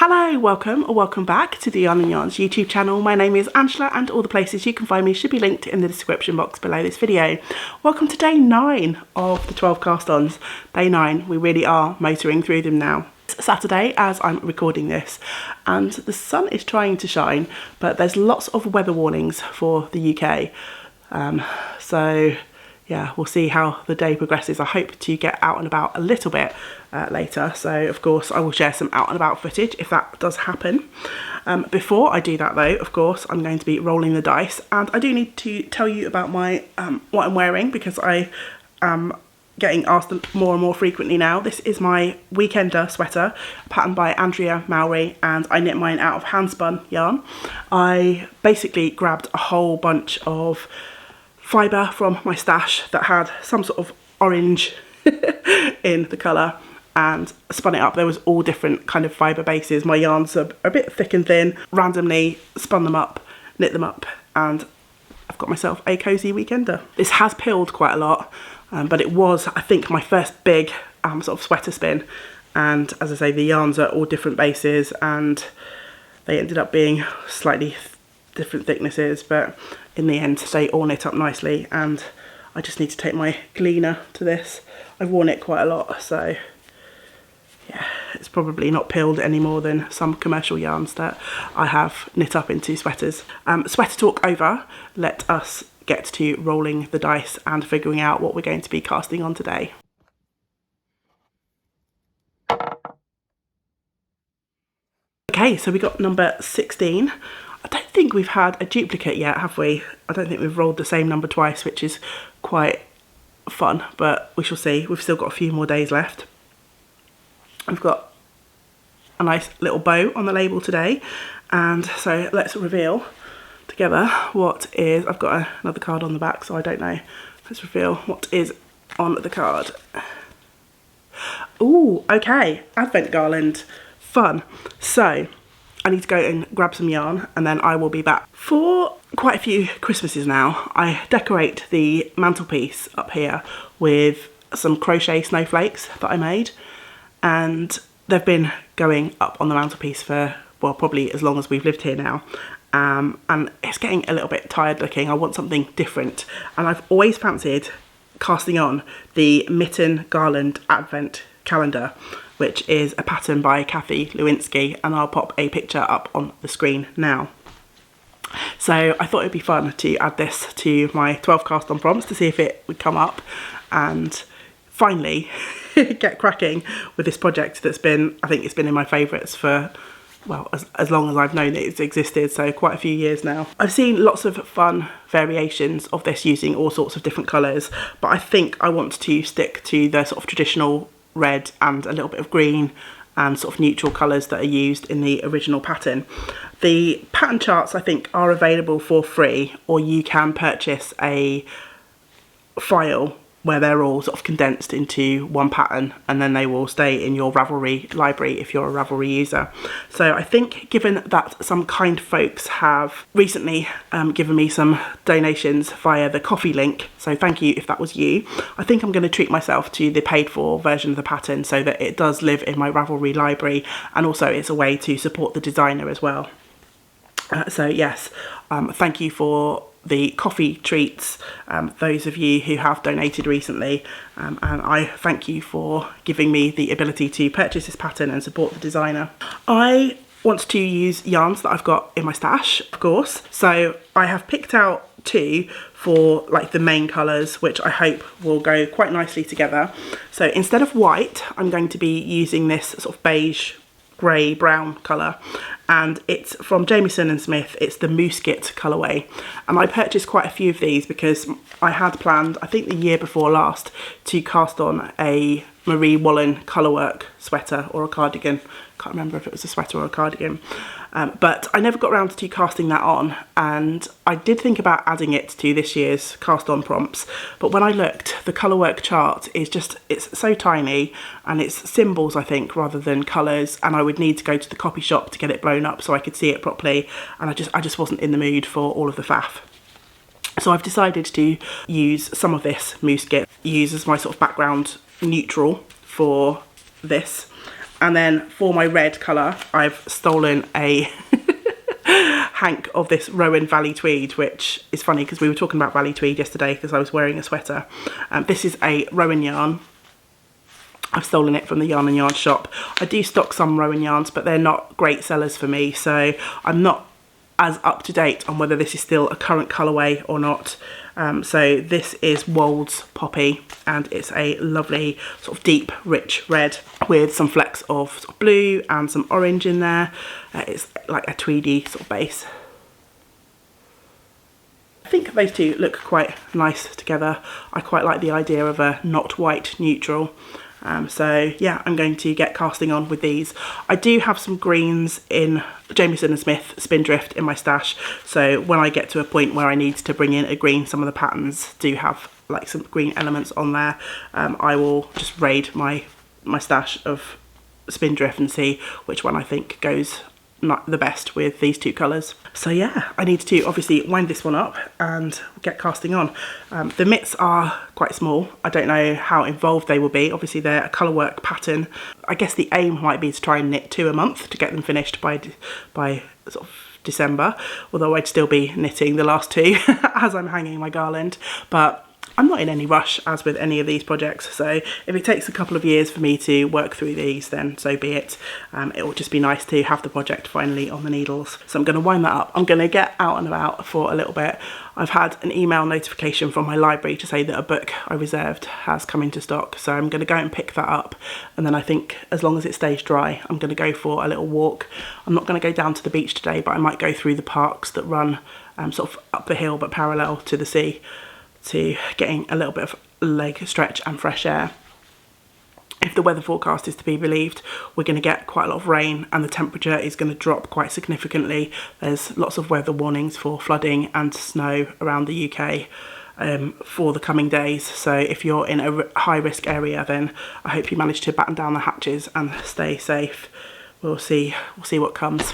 Hello, welcome or welcome back to the YarnNYarns YouTube channel. My name is Angela and all the places you can find me should be linked in the description box below this video. Welcome to day 9 of the 12 cast-ons. Day 9, we really are motoring through them now. It's Saturday as I'm recording this and the sun is trying to shine, but there's lots of weather warnings for the UK. So yeah, we'll see how the day progresses. I hope to get out and about a little bit later, so of course I will share some out and about footage if that does happen. Before I do that though, of course I'm going to be rolling the dice, and I do need to tell you about my what I'm wearing, because I am getting asked more and more frequently now. This is my Weekender sweater, patterned by Andrea Mowry, and I knit mine out of hand spun yarn. I basically grabbed a whole bunch of fibre from my stash that had some sort of orange in the colour and spun it up. There was all different kind of fibre bases. My yarns are a bit thick and thin. Randomly spun them up, knit them up, and I've got myself a cosy weekender. This has pilled quite a lot, but it was, I think, my first big sort of sweater spin, and as I say, the yarns are all different bases and they ended up being slightly different thicknesses, but in the end they all knit up nicely, and I just need to take my gleaner to this. I've worn it quite a lot, so yeah, it's probably not pilled any more than some commercial yarns that I have knit up into sweaters. Sweater talk over, let us get to rolling the dice and figuring out what we're going to be casting on today. Okay, so we got number 16. I don't think we've had a duplicate yet, have we? I don't think we've rolled the same number twice, which is quite fun, but we shall see. We've still got a few more days left. I've got a nice little bow on the label today, and so let's reveal together what is. I've got another card on the back, so I don't know. Let's reveal what is on the card. Ooh, okay, advent garland, fun. So I need to go and grab some yarn and then I will be back. For quite a few Christmases now, I decorate the mantelpiece up here with some crochet snowflakes that I made, and they've been going up on the mantelpiece for, well, probably as long as we've lived here now. And it's getting a little bit tired looking. I want something different, and I've always fancied casting on the Mitten Garland Advent Calendar, which is a pattern by Kathy Lewinsky, and I'll pop a picture up on the screen now. So I thought it'd be fun to add this to my 12 cast on prompts to see if it would come up, and finally get cracking with this project that's been, I think it's been in my favourites for, well, as long as I've known it's existed, so quite a few years now. I've seen lots of fun variations of this using all sorts of different colours, but I think I want to stick to the sort of traditional red and a little bit of green and sort of neutral colours that are used in the original pattern. The pattern charts, I think, are available for free, or you can purchase a file where they're all sort of condensed into one pattern, and then they will stay in your Ravelry library if you're a Ravelry user. So I think, given that some kind folks have recently given me some donations via the coffee link, so thank you if that was you, I think I'm going to treat myself to the paid for version of the pattern so that it does live in my Ravelry library, and also it's a way to support the designer as well. So yes, thank you for the coffee treats, those of you who have donated recently, and I thank you for giving me the ability to purchase this pattern and support the designer. I want to use yarns that I've got in my stash, of course, so I have picked out 2 for like the main colours, which I hope will go quite nicely together. So instead of white, I'm going to be using this sort of beige grey brown colour, and it's from Jamieson and Smith. It's the Mousket colourway, and I purchased quite a few of these because I had planned, I think the year before last, to cast on a Marie Wallen colourwork sweater or a cardigan. Can't remember if it was a sweater or a cardigan, but I never got around to casting that on, and I did think about adding it to this year's cast on prompts, but when I looked, the colourwork chart is just, it's so tiny, and it's symbols I think rather than colours, and I would need to go to the copy shop to get it blown up so I could see it properly, and I just wasn't in the mood for all of the faff. So I've decided to use some of this Mousket, use as my sort of background neutral for this, And then for my red colour, I've stolen a hank of this Rowan Valley Tweed, which is funny because we were talking about Valley Tweed yesterday because I was wearing a sweater. This is a Rowan yarn. I've stolen it from the YarnNYarns shop. I do stock some Rowan yarns, but they're not great sellers for me, so I'm not as up to date on whether this is still a current colourway or not. So this is Wold's Poppy, and it's a lovely sort of deep rich red with some flecks of, sort of blue and some orange in there. It's like a tweedy sort of base. I think those two look quite nice together. I quite like the idea of a not white neutral. So yeah, I'm going to get casting on with these. I do have some greens in Jamieson & Smith Spindrift in my stash, so when I get to a point where I need to bring in a green, some of the patterns do have like some green elements on there. I will just raid my stash of Spindrift and see which one I think goes not the best with these two colours. So yeah, I need to obviously wind this one up and get casting on. The mitts are quite small. I don't know how involved they will be. Obviously they're a colourwork pattern. I guess the aim might be to try and knit 2 a month to get them finished by sort of December, although I'd still be knitting the last 2 as I'm hanging my garland. But I'm not in any rush as with any of these projects, so if it takes a couple of years for me to work through these, then so be it. It will just be nice to have the project finally on the needles. So I'm going to wind that up. I'm going to get out and about for a little bit. I've had an email notification from my library to say that a book I reserved has come into stock, so I'm going to go and pick that up, and then I think as long as it stays dry, I'm going to go for a little walk. I'm not going to go down to the beach today, but I might go through the parks that run sort of up the hill but parallel to the sea, to getting a little bit of leg stretch and fresh air. If the weather forecast is to be believed, we're going to get quite a lot of rain and the temperature is going to drop quite significantly. There's lots of weather warnings for flooding and snow around the UK for the coming days. So if you're in a high risk area, then I hope you manage to batten down the hatches and stay safe. We'll see what comes.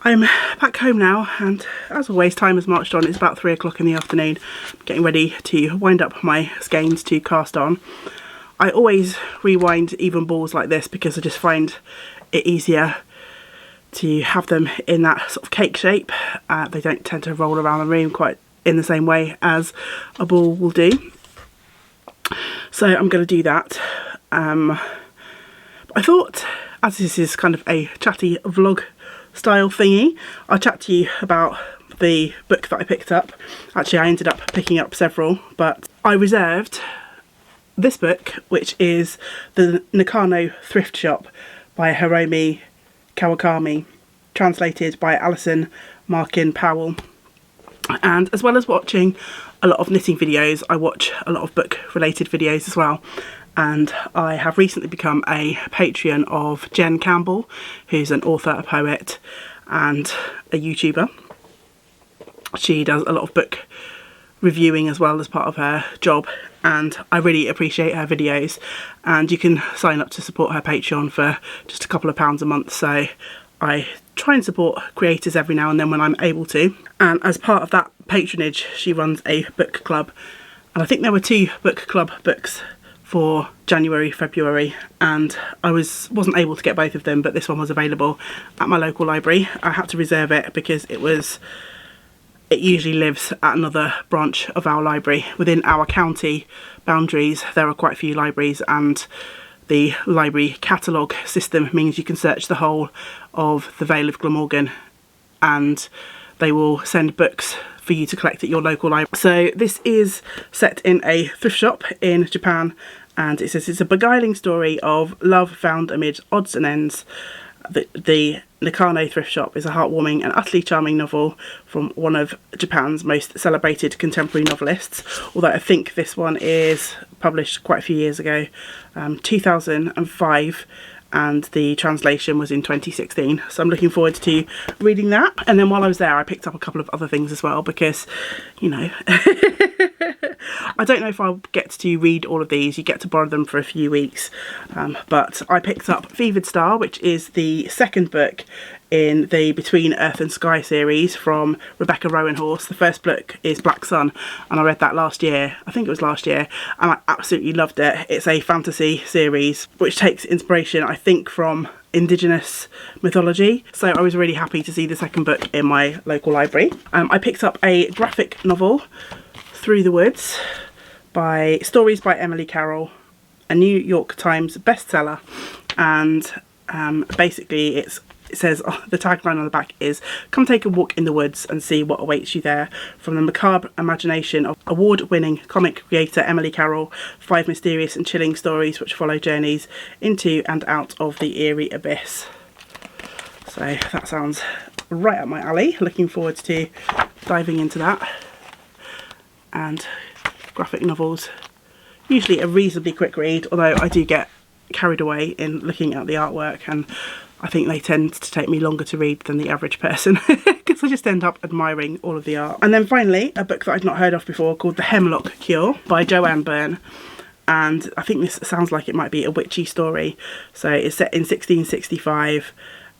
I'm back home now, and as always time has marched on. It's about 3 o'clock in the afternoon. I'm getting ready to wind up my skeins to cast on. I always rewind even balls like this because I just find it easier to have them in that sort of cake shape. They don't tend to roll around the room quite in the same way as a ball will do. So I'm going to do that. I thought, as this is kind of a chatty vlog style thingy, I'll chat to you about the book that I picked up. Actually, I ended up picking up several, but I reserved this book, which is The Nakano Thrift Shop by Hiromi Kawakami, translated by Alison Markin Powell. And as well as watching a lot of knitting videos, I watch a lot of book related videos as well. And I have recently become a Patreon of Jen Campbell, who's an author, a poet and a YouTuber. She does a lot of book reviewing as well as part of her job, and I really appreciate her videos. And you can sign up to support her Patreon for just a couple of pounds a month. So I try and support creators every now and then when I'm able to. And as part of that patronage, she runs a book club. And I think there were 2 book club books for January, February, and I wasn't able to get both of them, but this one was available at my local library. I had to reserve it because it usually lives at another branch of our library. Within our county boundaries, there are quite a few libraries, and the library catalogue system means you can search the whole of the Vale of Glamorgan and they will send books for you to collect at your local library. So this is set in a thrift shop in Japan, and it says it's a beguiling story of love found amid odds and ends. The Nakano Thrift Shop is a heartwarming and utterly charming novel from one of Japan's most celebrated contemporary novelists, although I think this one is published quite a few years ago, 2005, and the translation was in 2016. So I'm looking forward to reading that. And then while I was there, I picked up a couple of other things as well because, you know, I don't know if I'll get to read all of these. You get to borrow them for a few weeks. But I picked up Fevered Star, which is the second book in the Between Earth and Sky series from Rebecca Rowanhorse. The first book is Black Sun, and I read that last year. I think it was last year, and I absolutely loved it. It's a fantasy series which takes inspiration, I think, from Indigenous mythology. So I was really happy to see the second book in my local library. I picked up a graphic novel, Through the Woods, by Stories by Emily Carroll, a New York Times bestseller, and basically it says, the tagline on the back is, "Come take a walk in the woods and see what awaits you there." From the macabre imagination of award-winning comic creator Emily Carroll, 5 mysterious and chilling stories which follow journeys into and out of the eerie abyss. So that sounds right up my alley. Looking forward to diving into that. And graphic novels, usually a reasonably quick read, although I do get carried away in looking at the artwork, and I think they tend to take me longer to read than the average person because I just end up admiring all of the art. And then finally, a book that I'd not heard of before called The Hemlock Cure by Joanne Byrne, and I think this sounds like it might be a witchy story. So it's set in 1665,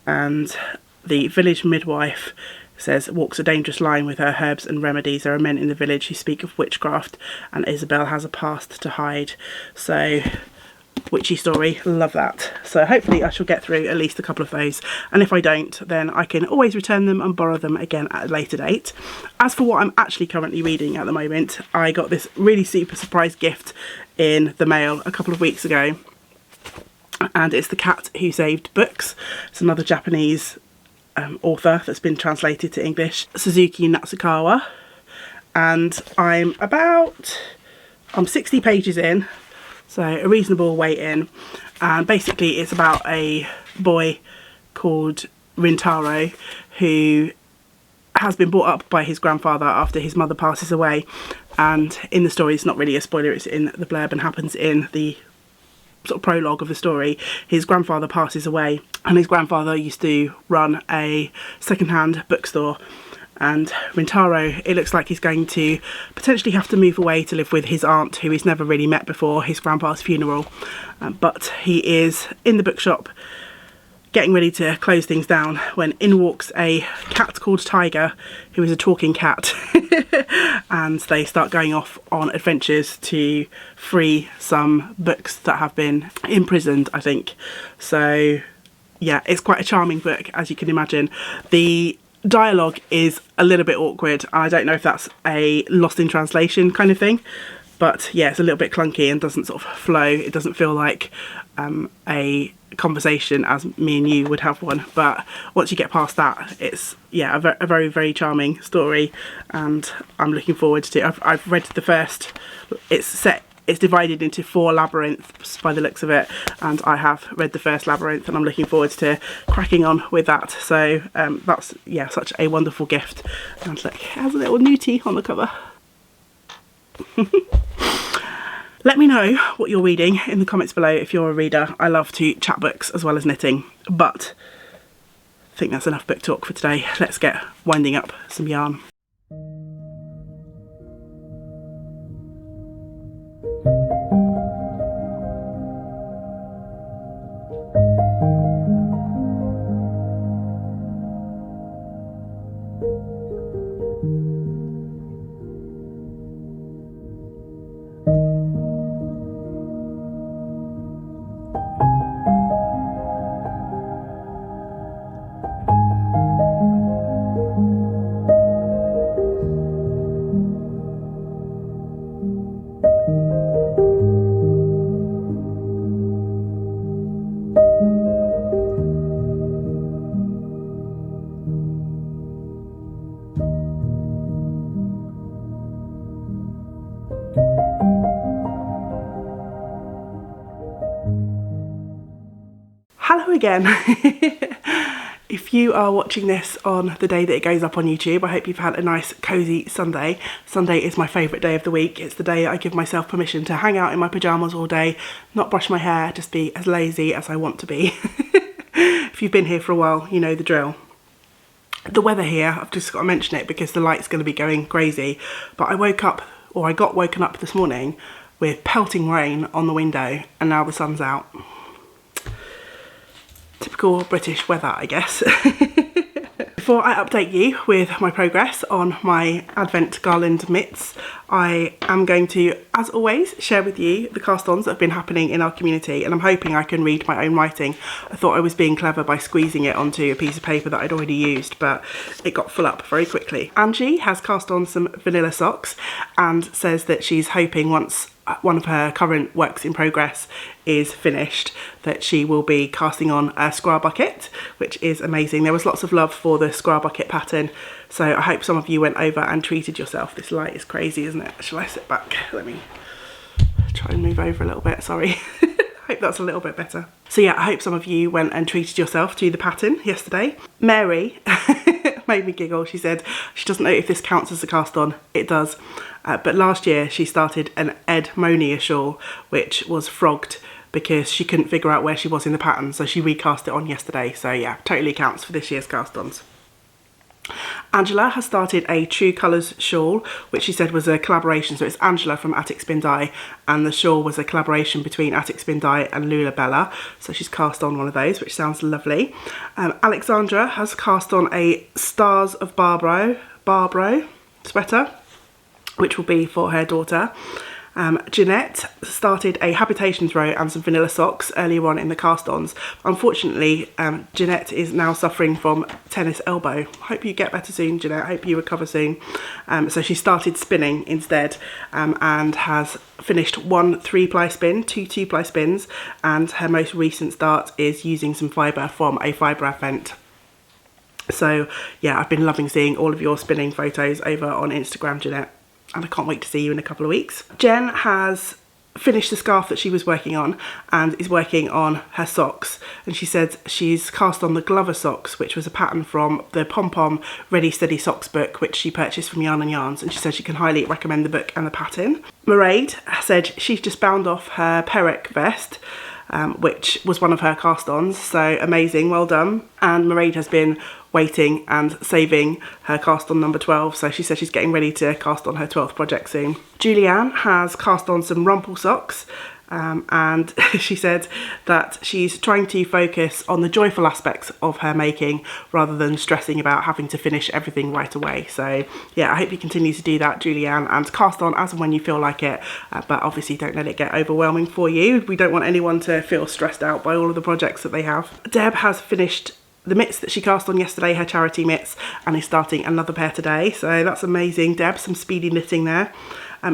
and the village midwife says walks a dangerous line with her herbs and remedies. There are men in the village who speak of witchcraft, and Isabel has a past to hide. So witchy story, love that. So hopefully I shall get through at least a couple of those, and if I don't, then I can always return them and borrow them again at a later date. As for what I'm actually currently reading at the moment, I got this really super surprise gift in the mail a couple of weeks ago, and it's The Cat Who Saved Books. It's another Japanese author that's been translated to English, Suzuki Natsukawa, and I'm 60 pages in, so a reasonable way in, and basically it's about a boy called Rintaro who has been brought up by his grandfather after his mother passes away, and in the story, it's not really a spoiler, it's in the blurb and happens in the sort of prologue of the story. His grandfather passes away, and his grandfather used to run a second-hand bookstore, and Rintaro, it looks like he's going to potentially have to move away to live with his aunt, who he's never really met before his grandpa's funeral, but he is in the bookshop getting ready to close things down when in walks a cat called Tiger, who is a talking cat. And they start going off on adventures to free some books that have been imprisoned, I think. So yeah, it's quite a charming book, as you can imagine. The dialogue is a little bit awkward, and I don't know if that's a lost in translation kind of thing, but yeah, it's a little bit clunky and doesn't sort of flow. It doesn't feel like a conversation as me and you would have one, but once you get past that, it's yeah, a very, very charming story, and I'm looking forward to it. I've read the first. It's divided into 4 labyrinths by the looks of it, and I have read the first labyrinth, and I'm looking forward to cracking on with that. So that's, yeah, such a wonderful gift. And look, it has a little newtie on the cover. Let me know what you're reading in the comments below if you're a reader. I love to chat books as well as knitting, but I think that's enough book talk for today. Let's get winding up some yarn. Hello again. If you are watching this on the day that it goes up on YouTube, I hope you've had a nice cozy Sunday. Sunday is my favourite day of the week. It's the day I give myself permission to hang out in my pyjamas all day, not brush my hair, just be as lazy as I want to be. If you've been here for a while, you know the drill. The weather here, I've just got to mention it because the light's going to be going crazy, but I got woken up this morning with pelting rain on the window, and now the sun's out. Typical British weather, I guess. Before I update you with my progress on my Advent garland mitts, I am going to, as always, share with you the cast-ons that have been happening in our community, and I'm hoping I can read my own writing. I thought I was being clever by squeezing it onto a piece of paper that I'd already used, but it got full up very quickly. Angie has cast on some vanilla socks and says that she's hoping once one of her current works in progress is finished that she will be casting on a square bucket, which is amazing. There was lots of love for the square bucket pattern, so I hope some of you went over and treated yourself. This light is crazy, isn't it? Shall I sit back? Let me try and move over a little bit, sorry. Hope that's a little bit better. So yeah, I hope some of you went and treated yourself to the pattern yesterday. Mary made me giggle. She said she doesn't know if this counts as a cast on. It does. But last year she started an Ed Monia shawl, which was frogged because she couldn't figure out where she was in the pattern, so she recast it on yesterday. So yeah, totally counts for this year's cast-ons. Angela has started a True Colours shawl, which she said was a collaboration. So it's Angela from Attic Spin Dye, and the shawl was a collaboration between Attic Spin Dye and Lula Bella. So she's cast on one of those, which sounds lovely. Alexandra has cast on a Stars of Barbaro sweater, which will be for her daughter. Jeanette started a Habitations row and some vanilla socks earlier on in the cast-ons. Unfortunately, Jeanette is now suffering from tennis elbow. Hope you get better soon, Jeanette. Hope you recover soon. So she started spinning instead, and has finished 1 3-ply spin, 2 2-ply spins, and her most recent start is using some fibre from a fibre advent. So yeah, I've been loving seeing all of your spinning photos over on Instagram, Jeanette, and I can't wait to see you in a couple of weeks. Jen has finished the scarf that she was working on and is working on her socks, and she said she's cast on the Glover socks, which was a pattern from the Pom Pom Ready Steady Socks book, which she purchased from Yarn&Yarns, and she said she can highly recommend the book and the pattern. Mairead said she's just bound off her Perec vest, which was one of her cast-ons, so amazing, well done. And Mairead has been waiting and saving her cast on number 12, so she says she's getting ready to cast on her 12th project soon. Julianne has cast on some Rumple socks, and she said that she's trying to focus on the joyful aspects of her making rather than stressing about having to finish everything right away. So yeah, I hope you continue to do that, Julianne, and cast on as and when you feel like it, but obviously don't let it get overwhelming for you. We don't want anyone to feel stressed out by all of the projects that they have. Deb has finished the mitts that she cast on yesterday, her charity mitts, and is starting another pair today, so that's amazing. Deb, some speedy knitting there.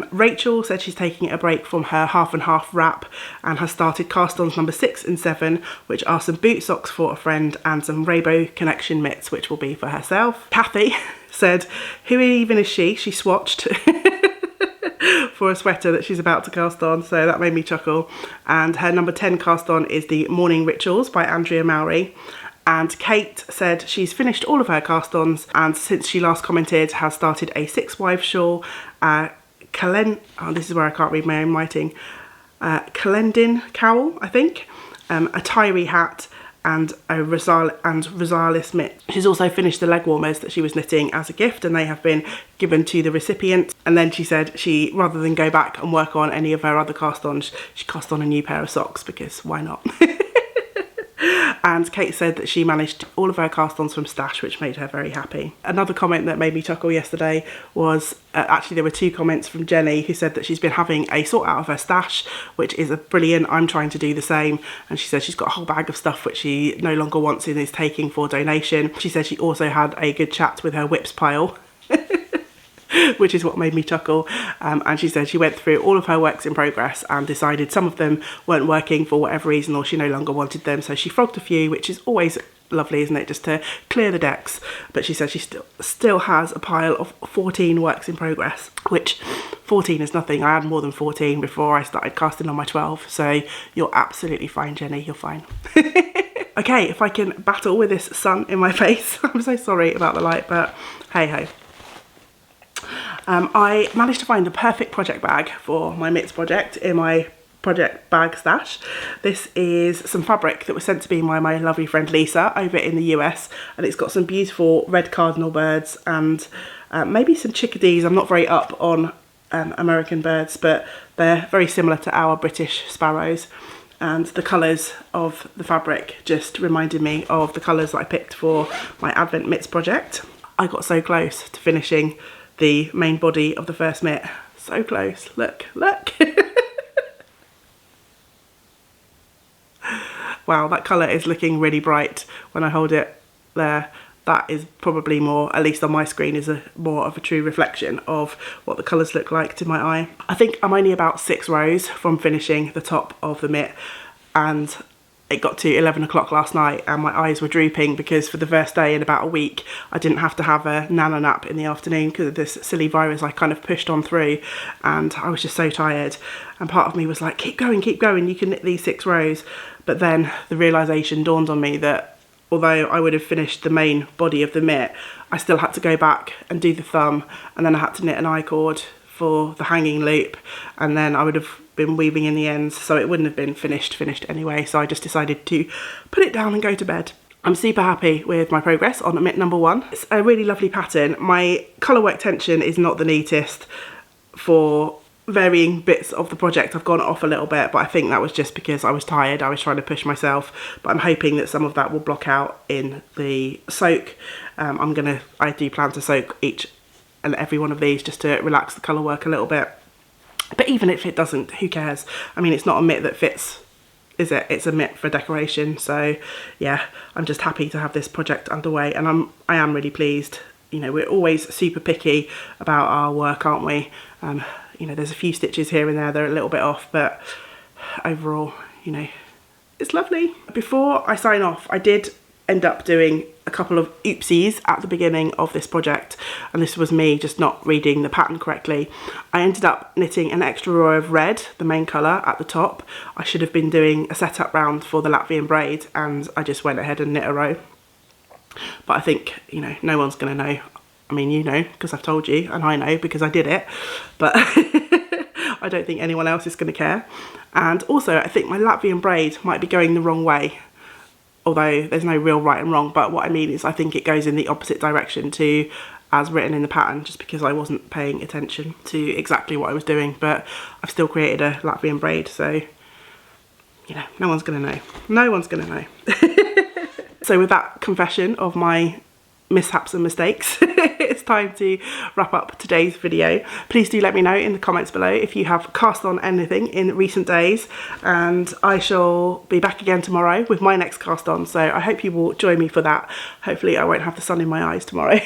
Rachel said she's taking a break from her half and half wrap and has started cast ons number 6 and 7, which are some boot socks for a friend and some Rainbow Connection mitts, which will be for herself. Kathy said, who even is she? She swatched for a sweater that she's about to cast on, so that made me chuckle. And her number 10 cast on is the Morning Rituals by Andrea Mowry. And Kate said she's finished all of her cast ons, and since she last commented has started a 6 Wives shawl, this is where I can't read my own writing, Calendin cowl, I think, a Tyree hat, and a Rosalis mitt. She's also finished the leg warmers that she was knitting as a gift, and they have been given to the recipient. And then she said she, rather than go back and work on any of her other cast ons, she cast on a new pair of socks, because why not? And Kate said that she managed all of her cast-ons from stash, which made her very happy. Another comment that made me chuckle yesterday was, actually there were 2 comments from Jenny, who said that she's been having a sort out of her stash, which is brilliant. I'm trying to do the same. And she said she's got a whole bag of stuff which she no longer wants and is taking for donation. She said she also had a good chat with her whips pile. Which is what made me chuckle, and she said she went through all of her works in progress and decided some of them weren't working for whatever reason, or she no longer wanted them, so she frogged a few, which is always lovely, isn't it, just to clear the decks. But she said she still has a pile of 14 works in progress, which 14 is nothing. I had more than 14 before I started casting on my 12, so you're absolutely fine, Jenny, you're fine. Okay, if I can battle with this sun in my face. I'm so sorry about the light, but hey ho. I managed to find the perfect project bag for my mitts project in my project bag stash. This is some fabric that was sent to me by my lovely friend Lisa over in the US, and it's got some beautiful red cardinal birds and maybe some chickadees. I'm not very up on American birds, but they're very similar to our British sparrows, and the colours of the fabric just reminded me of the colours that I picked for my Advent mitts project. I got so close to finishing the main body of the first mitt. So close. Look, look. Wow, that colour is looking really bright when I hold it there. That is probably more, at least on my screen, is more of a true reflection of what the colours look like to my eye. I think I'm only about 6 rows from finishing the top of the mitt, and it got to 11 o'clock last night and my eyes were drooping because for the first day in about a week I didn't have to have a nana nap in the afternoon because of this silly virus I kind of pushed on through, and I was just so tired, and part of me was like, keep going, you can knit these 6 rows. But then the realisation dawned on me that although I would have finished the main body of the mitt, I still had to go back and do the thumb, and then I had to knit an I-cord for the hanging loop, and then I would have been weaving in the ends, so it wouldn't have been finished anyway. So I just decided to put it down and go to bed. I'm super happy with my progress on mitt number 1. It's a really lovely pattern. My colour work tension is not the neatest for varying bits of the project. I've gone off a little bit, but I think that was just because I was tired. I was trying to push myself, but I'm hoping that some of that will block out in the soak. I do plan to soak each and every one of these just to relax the colour work a little bit. But even if it doesn't, who cares? I mean, it's not a mitt that fits, is it? It's a mitt for decoration. So yeah, I'm just happy to have this project underway, and I am really pleased. You know, we're always super picky about our work, aren't we? You know, there's a few stitches here and there that are a little bit off, but overall, you know, it's lovely. Before I sign off, I did end up doing a couple of oopsies at the beginning of this project, and this was me just not reading the pattern correctly. I ended up knitting an extra row of red, the main colour, at the top. I should have been doing a setup round for the Latvian braid, and I just went ahead and knit a row. But I think, you know, no one's going to know. I mean, you know, because I've told you, and I know because I did it, but I don't think anyone else is going to care. And also, I think my Latvian braid might be going the wrong way, although there's no real right and wrong. But what I mean is I think it goes in the opposite direction to as written in the pattern, just because I wasn't paying attention to exactly what I was doing. But I've still created a Latvian braid, so you know, no one's gonna know. No one's gonna know. So with that confession of my mishaps and mistakes, it's time to wrap up today's video. Please do let me know in the comments below if you have cast on anything in recent days, and I shall be back again tomorrow with my next cast on, so I hope you will join me for that. Hopefully I won't have the sun in my eyes tomorrow.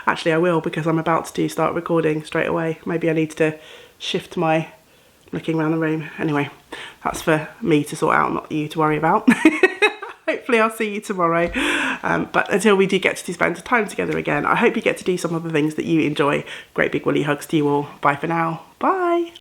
Actually I will, because I'm about to start recording straight away. Maybe I need to shift my looking around the room. Anyway, that's for me to sort out, not you to worry about. Hopefully I'll see you tomorrow. But until we do get to spend time together again, I hope you get to do some of the things that you enjoy. Great big woolly hugs to you all. Bye for now. Bye.